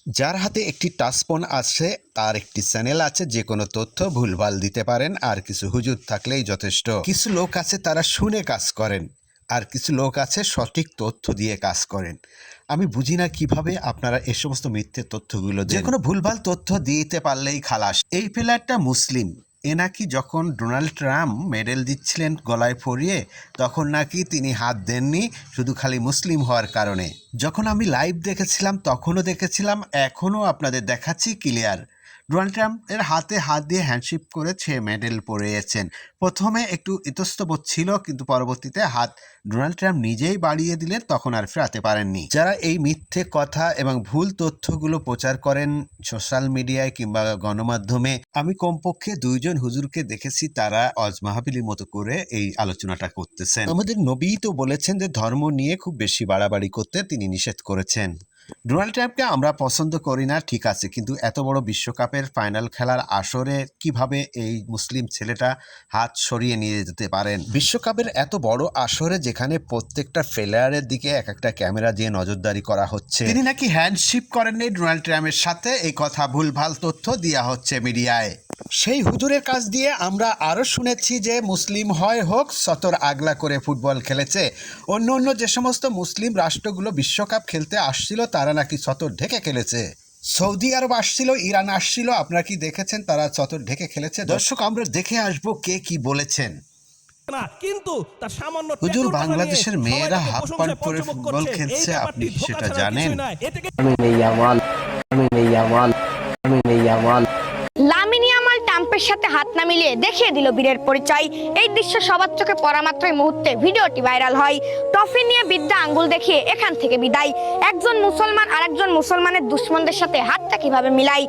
যার হাতে একটি টাচফোন আছে তার একটি চ্যানেল আছে, যে কোনো তথ্য ভুলভাল দিতে পারেন, আর কিছু হুজুর থাকলেই যথেষ্ট। কিছু লোক আছে তারা শুনে কাজ করেন, আর কিছু লোক আছে সঠিক তথ্য দিয়ে কাজ করেন। আমি বুঝি না কিভাবে আপনারা এই সমস্ত মিথ্যে তথ্যগুলো দেন। যে কোনো ভুলভাল তথ্য দিতে পারলেই খালাস। এই প্লেয়ারটা মুসলিম, এ নাকি যখন ডোনাল্ড ট্রাম্প মেডেল দিচ্ছিলেন গলায় পরিয়ে, তখন নাকি তিনি হাত দেননি, শুধু খালি মুসলিম হওয়ার কারণে। যখন আমি লাইভ দেখেছিলাম তখনও দেখেছিলাম, এখনও আপনাদের দেখাচ্ছি ক্লিয়ার। ডোনাল্ড ট্রাম্পের হাতে হাত দিয়ে হ্যান্ডশেক করে সে মেডেল পরিয়েছেন। প্রথমে একটু ইতস্তত ছিল, কিন্তু পরবর্তীতে হাত ডোনাল্ড ট্রাম্প নিজেই বাড়িয়ে দিলেন, তখন আর ফেরাতে পারেননি। যারা এই মিথ্যে কথা এবং ভুল তথ্যগুলো প্রচার করেন সোশ্যাল মিডিয়ায় কিংবা গণমাধ্যমে, আমি কমপক্ষে 2 জন হুজুরকে দেখেছি তারা অজ মাহফিলের মতো করে এই আলোচনাটা করতেছেন। আমাদের নবী তো বলেছেন যে ধর্ম নিয়ে খুব বেশি বাড়াবাড়ি করতে তিনি নিষেধ করেছেন। ডোনাল্ড ট্রাম্পকে আমরা পছন্দ করি না, ঠিক আছে, কিন্তু এত বড় বিশ্বকাপের ফাইনাল খেলার আসরে কিভাবে এই মুসলিম ছেলেটা হাত সরিয়ে নিয়ে যেতে পারেন? বিশ্বকাপের এত বড় আসরে, যেখানে প্রত্যেকটা প্লেয়ারের দিকে এক একটা ক্যামেরা দিয়ে নজরদারি করা হচ্ছে, তিনি নাকি হ্যান্ডশেক করেননি ডোনাল্ড ট্রাম্পের সাথে, এই কথা ভুলভাল তথ্য দেওয়া হচ্ছে মিডিয়ায়। সেই হুজুরের কাছ দিয়ে আমরা আরও শুনেছি যে মুসলিম হয় হোক সতর আগলা করে ফুটবল খেলেছে। অন্য অন্য যে সমস্ত মুসলিম রাষ্ট্রগুলো বিশ্বকাপ খেলতে আসছিল তারা নাকি সতর ঢেকে খেলেছে। সৌদি আরব আসছিল, ইরান আসছিল, আপনারা কি দেখেছেন তারা সতর ঢেকে খেলেছে? দর্শক, আমরা দেখে আসবো কে কি বলেছেন। না, কিন্তু তার সামান্য হুজুর, টাকা বাংলাদেশের নিয়ে মেয়েরা সবাই তাকে হাফ প্যান্ট পরে প্রশংসায় ফুটবল করছে। খেলছে, এই আপনি ব্যাপারটি সেটা ধোঁকা ছাড়া জানেন? কিছুই নয়। এতে লামিনী ইয়ামাল ট্রাম্পের সাথে হাত না মিলিয়ে দেখিয়ে দিল বীরের পরিচয়। এই দৃশ্য সবার চোখে পড়া মাত্রই মুহূর্তে ভিডিওটি ভাইরাল হয়। ট্রফি নিয়ে বিদ্যা আঙ্গুল দেখিয়ে এখান থেকে বিদায়। একজন মুসলমান আরেকজন মুসলমানের দুশ্মনদের সাথে হাতটা কিভাবে মিলাই।